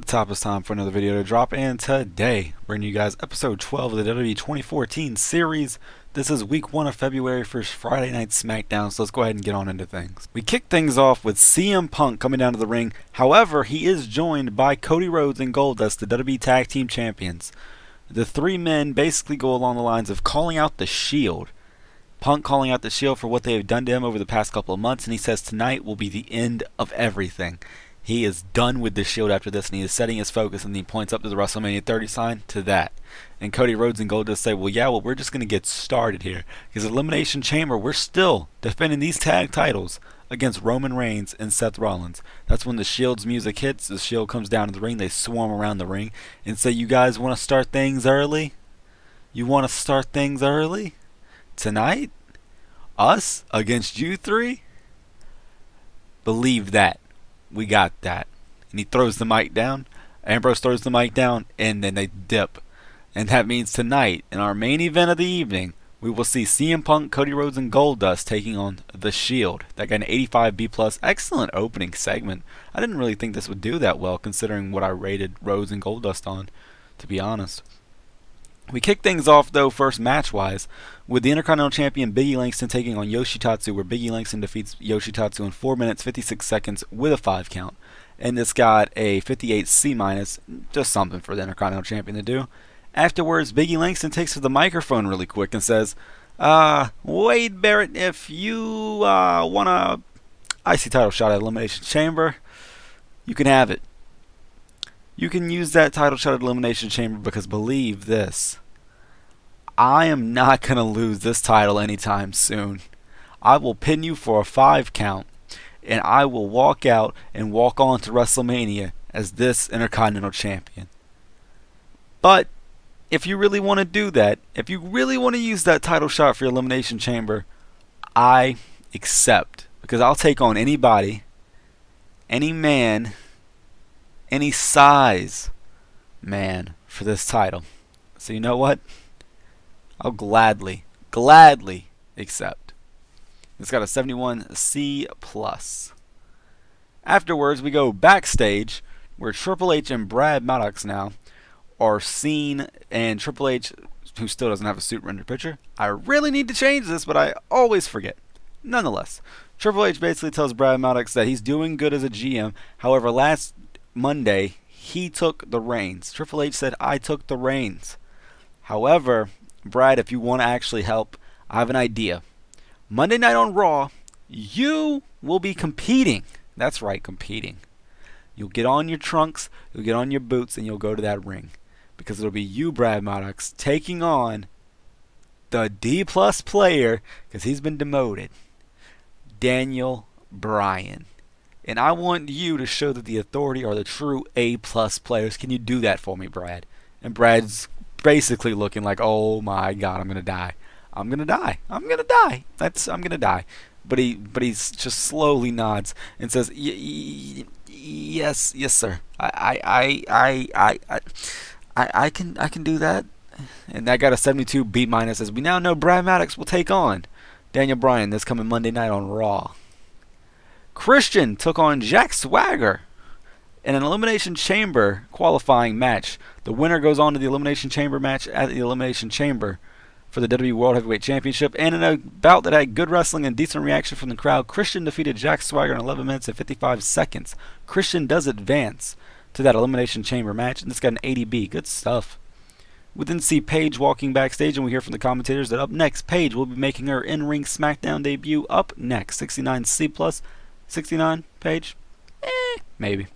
top, it's time for another video to drop, and today, bringing you guys episode 12 of the WWE 2014 series. This is week 1 of February for Friday Night Smackdown, so let's go ahead and get on into things. We kick things off with CM Punk coming down to the ring. However, he is joined by Cody Rhodes and Goldust, the WWE Tag Team Champions. The three men basically go along the lines of calling out the Shield. Punk calling out the Shield for what they have done to him over the past couple of months, and he says tonight will be the end of everything. He is done with the Shield after this, and he is setting his focus, and he points up to the WrestleMania 30 sign to that. And Cody Rhodes and Goldust say, well, we're just going to get started here. Because Elimination Chamber, we're still defending these tag titles against Roman Reigns and Seth Rollins. That's when the Shield's music hits, the Shield comes down to the ring, they swarm around the ring, and say, you guys want to start things early? You want to start things early? Tonight? Us against you three? Believe that. We got that. And he throws the mic down. Ambrose throws the mic down, and then they dip. And that means tonight, in our main event of the evening, we will see CM Punk, Cody Rhodes, and Goldust taking on The Shield. That got an 85B+. Excellent opening segment. I didn't really think this would do that well, considering what I rated Rhodes and Goldust on, to be honest. We kick things off, though, first match-wise, with the Intercontinental Champion Biggie Langston taking on Yoshitatsu, where Biggie Langston defeats Yoshitatsu in 4 minutes, 56 seconds with a 5 count. And this got a 58C-, just something for the Intercontinental Champion to do. Afterwards, Biggie Langston takes to the microphone really quick and says, Wade Barrett, if you want a IC title shot at Elimination Chamber, you can have it. You can use that title shot at Elimination Chamber because believe this, I am not going to lose this title anytime soon. I will pin you for a 5 count, and I will walk out and walk on to WrestleMania as this Intercontinental Champion. But if you really want to do that, if you really want to use that title shot for your Elimination Chamber, I accept. Because I'll take on anybody, any man, any size man for this title. So you know what? I'll gladly accept. It's got a 71C+. Afterwards, we go backstage where Triple H and Brad Maddox now are seen, and Triple H, who still doesn't have a suit rendered picture. I really need to change this, but I always forget. Nonetheless, Triple H basically tells Brad Maddox that he's doing good as a GM. However, last Monday, he took the reins. Triple H said, I took the reins. However, Brad, if you want to actually help, I have an idea. Monday night on Raw, you will be competing. That's right, competing. You'll get on your trunks, you'll get on your boots, and you'll go to that ring. Because it'll be you, Brad Maddox, taking on the D+ player, because he's been demoted, Daniel Bryan. And I want you to show that the Authority are the true A+ players. Can you do that for me, Brad? And Brad's basically looking like, oh my God, I'm gonna die. I'm gonna die. I'm gonna die. I'm gonna die. But he just slowly nods and says, yes, sir. I can do that. And that got a 72B-, as we now know Brad Maddox will take on Daniel Bryan this coming Monday night on Raw. Christian took on Jack Swagger in an Elimination Chamber qualifying match. The winner goes on to the Elimination Chamber match at the Elimination Chamber for the WWE World Heavyweight Championship. And in a bout that had good wrestling and decent reaction from the crowd, Christian defeated Jack Swagger in 11 minutes and 55 seconds. Christian does advance to that Elimination Chamber match, and this got an 80B. Good stuff. We then see Paige walking backstage, and we hear from the commentators that up next, Paige will be making her in-ring SmackDown debut. Up next, 69C+. 69, Paige? Maybe.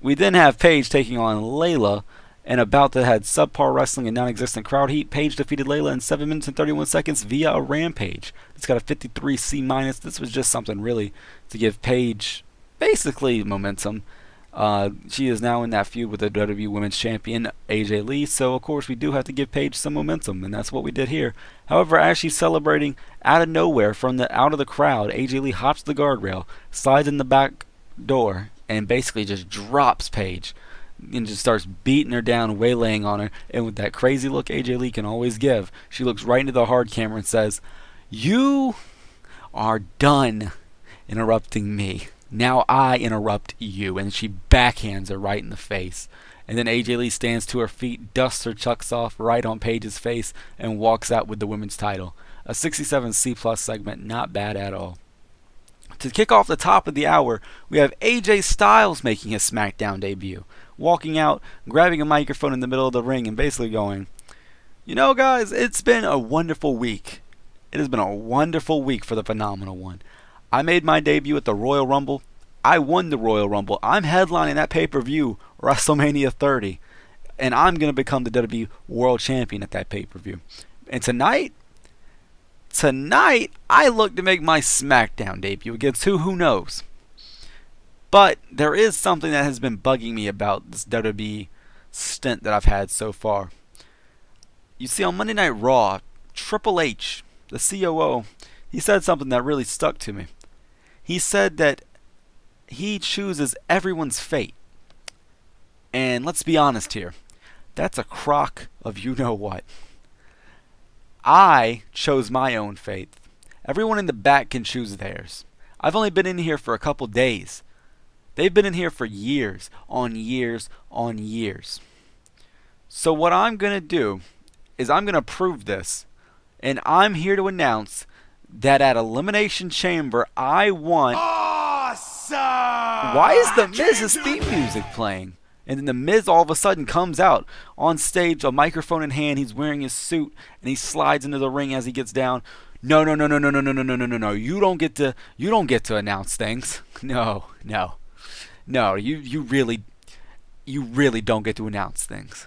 We then have Paige taking on Layla in a bout that had subpar wrestling and non-existent crowd heat. Paige defeated Layla in 7 minutes and 31 seconds via a rampage. It's got a 53C-. This was just something really to give Paige basically momentum. She is now in that feud with the WWE Women's Champion AJ Lee, so of course we do have to give Paige some momentum, and that's what we did here. However, as she's celebrating out of nowhere out of the crowd, AJ Lee hops the guardrail, slides in the back door, and basically just drops Paige and just starts beating her down, waylaying on her. And with that crazy look AJ Lee can always give, she looks right into the hard camera and says, "You are done interrupting me." Now I interrupt you. And she backhands her right in the face. And then AJ Lee stands to her feet, dusts her chucks off right on Paige's face, and walks out with the women's title. A 67 C plus segment, not bad at all. To kick off the top of the hour, we have AJ Styles making his SmackDown debut, walking out, grabbing a microphone in the middle of the ring, and basically going, "You know, guys, it's been a wonderful week. It has been a wonderful week for the Phenomenal One. I made my debut at the Royal Rumble. I won the Royal Rumble. I'm headlining that pay-per-view, WrestleMania 30, and I'm going to become the WWE World Champion at that pay-per-view. And tonight, I look to make my SmackDown debut against who knows. But there is something that has been bugging me about this WWE stint that I've had so far. You see, on Monday Night Raw, Triple H, the COO, he said something that really stuck to me. He said that he chooses everyone's fate. And let's be honest here. That's a crock of you-know-what. I chose my own fate. Everyone in the back can choose theirs. I've only been in here for a couple days. They've been in here for years, on years, on years. So what I'm going to do is I'm going to prove this. And I'm here to announce that at Elimination Chamber, I won. Awesome! Why is the Miz's theme music playing? And then the Miz all of a sudden comes out on stage, a microphone in hand. He's wearing his suit, and he slides into the ring as he gets down. No. You don't get to announce things. No. You really don't get to announce things.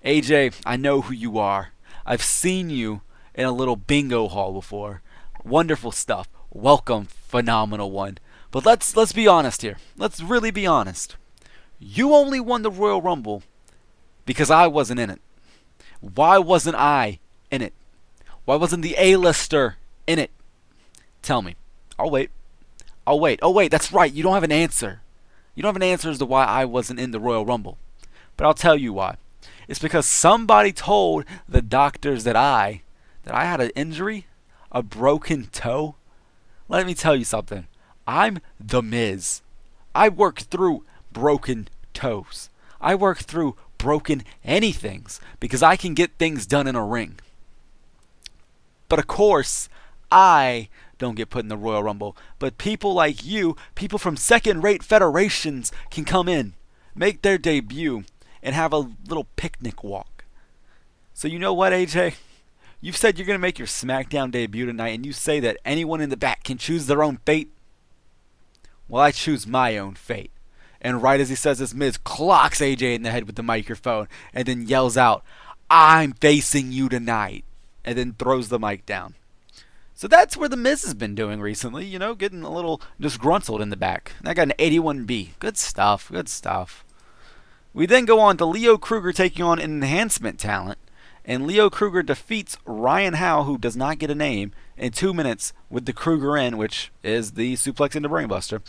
AJ, I know who you are. I've seen you in a little bingo hall before. Wonderful stuff. Welcome, Phenomenal One. But let's be honest here. Let's really be honest. You only won the Royal Rumble because I wasn't in it. Why wasn't I in it? Why wasn't the A-lister in it? Tell me. I'll wait. Oh wait, that's right. You don't have an answer. You don't have an answer as to why I wasn't in the Royal Rumble. But I'll tell you why. It's because somebody told the doctors that I had an injury, a broken toe. Let me tell you something. I'm the Miz. I work through broken toes. I work through broken anythings because I can get things done in a ring. But of course, I don't get put in the Royal Rumble. But people like you, people from second-rate federations can come in, make their debut, and have a little picnic walk. So you know what, AJ? You've said you're going to make your SmackDown debut tonight, and you say that anyone in the back can choose their own fate. Well, I choose my own fate. And right as he says this, Miz clocks AJ in the head with the microphone and then yells out, "I'm facing you tonight," and then throws the mic down. So that's where the Miz has been doing recently, getting a little disgruntled in the back. And I got an 81B. Good stuff. We then go on to Leo Kruger taking on an enhancement talent. And Leo Kruger defeats Ryan Howe, who does not get a name, in 2 minutes with the Kruger N, which is the suplex into Brainbuster.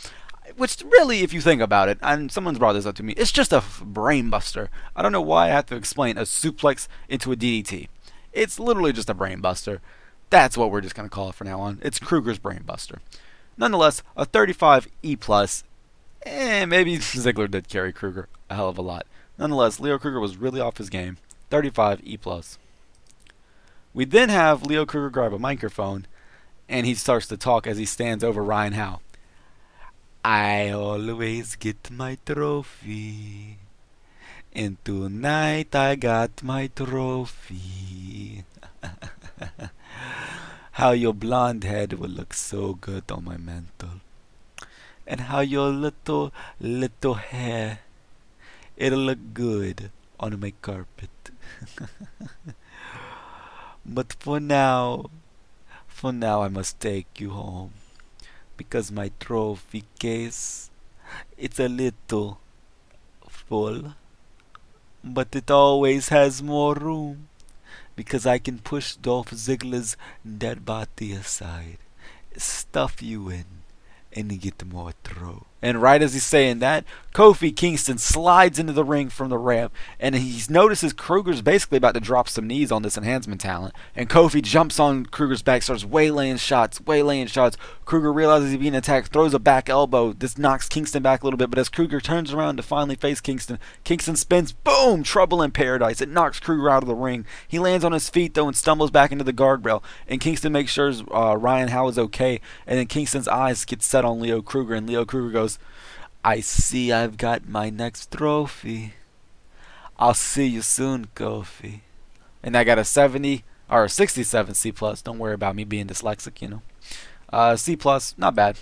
Which really, if you think about it, and someone's brought this up to me, it's just a brainbuster. I don't know why I have to explain a suplex into a DDT. It's literally just a brainbuster. That's what we're just going to call it from now on. It's Kruger's brainbuster. Nonetheless, a 35 E+. Maybe Ziggler did carry Kruger a hell of a lot. Nonetheless, Leo Kruger was really off his game. 35 E+. We then have Leo Kruger grab a microphone, and he starts to talk as he stands over Ryan Howe. I always get my trophy, and tonight I got my trophy. How your blonde head will look so good on my mantle, and how your little hair, it'll look good on my carpet. But for now I must take you home, because my trophy case, it's a little full, but it always has more room, because I can push Dolph Ziggler's dead body aside, stuff you in, and get more trophies. And right as he's saying that, Kofi Kingston slides into the ring from the ramp, and he notices Kruger's basically about to drop some knees on this enhancement talent. And Kofi jumps on Kruger's back, starts waylaying shots. Kruger realizes he's being attacked, throws a back elbow. This knocks Kingston back a little bit, but as Kruger turns around to finally face Kingston, Kingston spins, boom, trouble in paradise. It knocks Kruger out of the ring. He lands on his feet, though, and stumbles back into the guardrail. And Kingston makes sure Ryan Howe is okay. And then Kingston's eyes get set on Leo Kruger, and Leo Kruger goes, I see I've got my next trophy. I'll see you soon, Kofi. And I got a 70 or a 67 C+. Don't worry about me being dyslexic, you know. C+, not bad.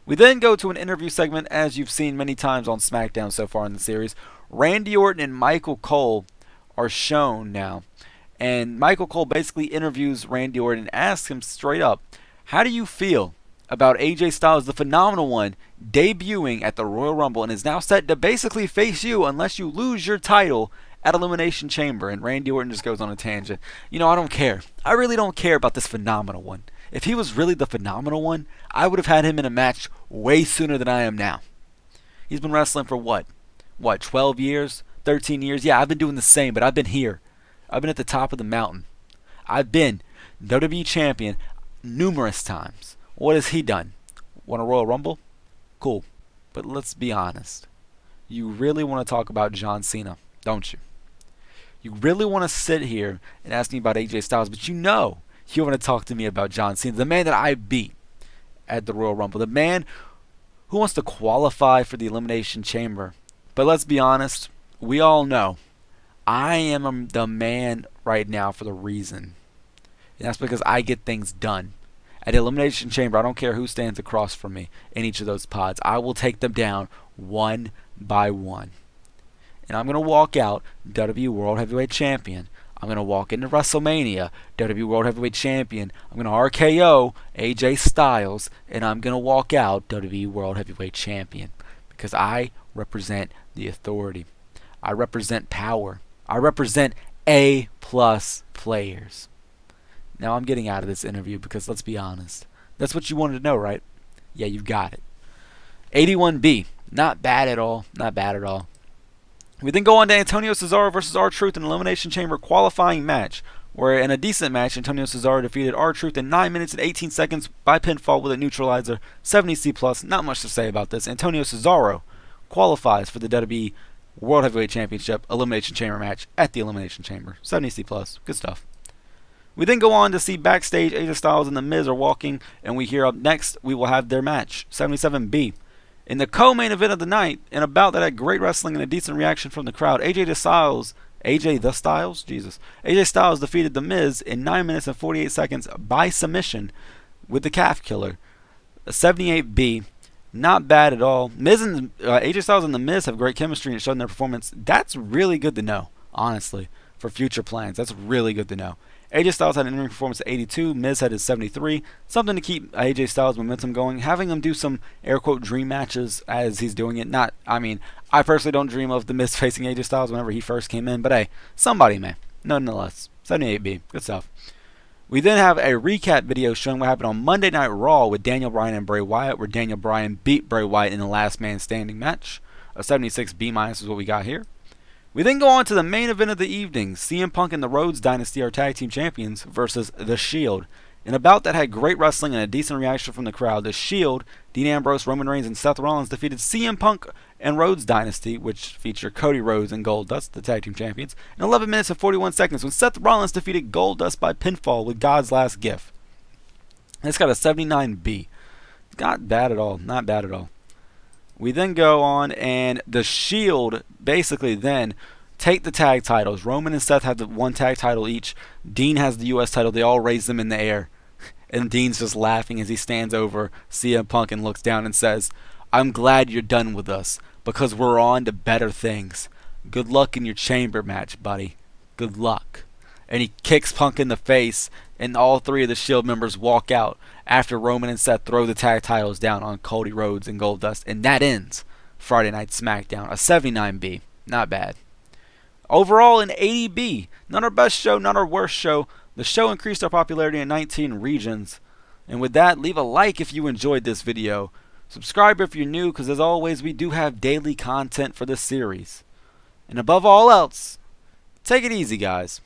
We then go to an interview segment, as you've seen many times on SmackDown so far in the series. Randy Orton and Michael Cole are shown now. And Michael Cole basically interviews Randy Orton and asks him straight up, how do you feel about AJ Styles, the phenomenal one, debuting at the Royal Rumble and is now set to basically face you unless you lose your title at Elimination Chamber? And Randy Orton just goes on a tangent. You know, I don't care. I really don't care about this phenomenal one. If he was really the phenomenal one, I would have had him in a match way sooner than I am now. He's been wrestling for what, 12 years? 13 years? Yeah, I've been doing the same, but I've been here. I've been at the top of the mountain. I've been WWE Champion numerous times. What has he done? Won a Royal Rumble? Cool. But let's be honest. You really want to talk about John Cena, don't you? You really want to sit here and ask me about AJ Styles, but you know you want to talk to me about John Cena, the man that I beat at the Royal Rumble, the man who wants to qualify for the Elimination Chamber. But let's be honest, we all know I am the man right now for the reason. And that's because I get things done. At the Elimination Chamber, I don't care who stands across from me in each of those pods. I will take them down one by one. And I'm going to walk out WWE World Heavyweight Champion. I'm going to walk into WrestleMania, WWE World Heavyweight Champion. I'm going to RKO AJ Styles. And I'm going to walk out WWE World Heavyweight Champion. Because I represent the authority. I represent power. I represent A-plus players. Now I'm getting out of this interview because let's be honest. That's what you wanted to know, right? Yeah, you've got it. 81B. Not bad at all. Not bad at all. We then go on to Antonio Cesaro versus R-Truth in an Elimination Chamber qualifying match, where in a decent match, Antonio Cesaro defeated R-Truth in 9 minutes and 18 seconds by pinfall with a neutralizer. 70 C+. Not much to say about this. Antonio Cesaro qualifies for the WWE World Heavyweight Championship Elimination Chamber match at the Elimination Chamber. 70 C+. Good stuff. We then go on to see backstage AJ Styles and The Miz are walking, and we hear up next we will have their match, 77B. In the co-main event of the night, and about that had great wrestling and a decent reaction from the crowd, AJ Styles defeated The Miz in 9 minutes and 48 seconds by submission with the calf killer. A 78B, not bad at all. Miz and AJ Styles and The Miz have great chemistry and showed in their performance. That's really good to know, honestly, for future plans. That's really good to know. AJ Styles had an in-ring performance at 82. Miz had his 73. Something to keep AJ Styles' momentum going. Having him do some air quote dream matches as he's doing it. I personally don't dream of The Miz facing AJ Styles whenever he first came in, but hey, somebody may. Nonetheless, 78B, good stuff. We then have a recap video showing what happened on Monday Night Raw with Daniel Bryan and Bray Wyatt, where Daniel Bryan beat Bray Wyatt in the Last Man Standing match. A 76B- is what we got here. We then go on to the main event of the evening. CM Punk and the Rhodes Dynasty are tag team champions versus The Shield. In a bout that had great wrestling and a decent reaction from the crowd, The Shield, Dean Ambrose, Roman Reigns, and Seth Rollins defeated CM Punk and Rhodes Dynasty, which feature Cody Rhodes and Goldust, the tag team champions, in 11 minutes and 41 seconds when Seth Rollins defeated Goldust by pinfall with God's Last Gift. It's got a 79B. Not bad at all. Not bad at all. We then go on, and The Shield basically then take the tag titles. Roman and Seth have the one tag title each. Dean has the U.S. title. They all raise them in the air. And Dean's just laughing as he stands over CM Punk and looks down and says, I'm glad you're done with us, because we're on to better things. Good luck in your chamber match, buddy. Good luck. And he kicks Punk in the face, and all three of the Shield members walk out after Roman and Seth throw the tag titles down on Cody Rhodes and Goldust. And that ends Friday Night Smackdown. A 79B. Not bad. Overall, an 80B. Not our best show, not our worst show. The show increased our popularity in 19 regions. And with that, leave a like if you enjoyed this video. Subscribe if you're new, because as always, we do have daily content for this series. And above all else, take it easy, guys.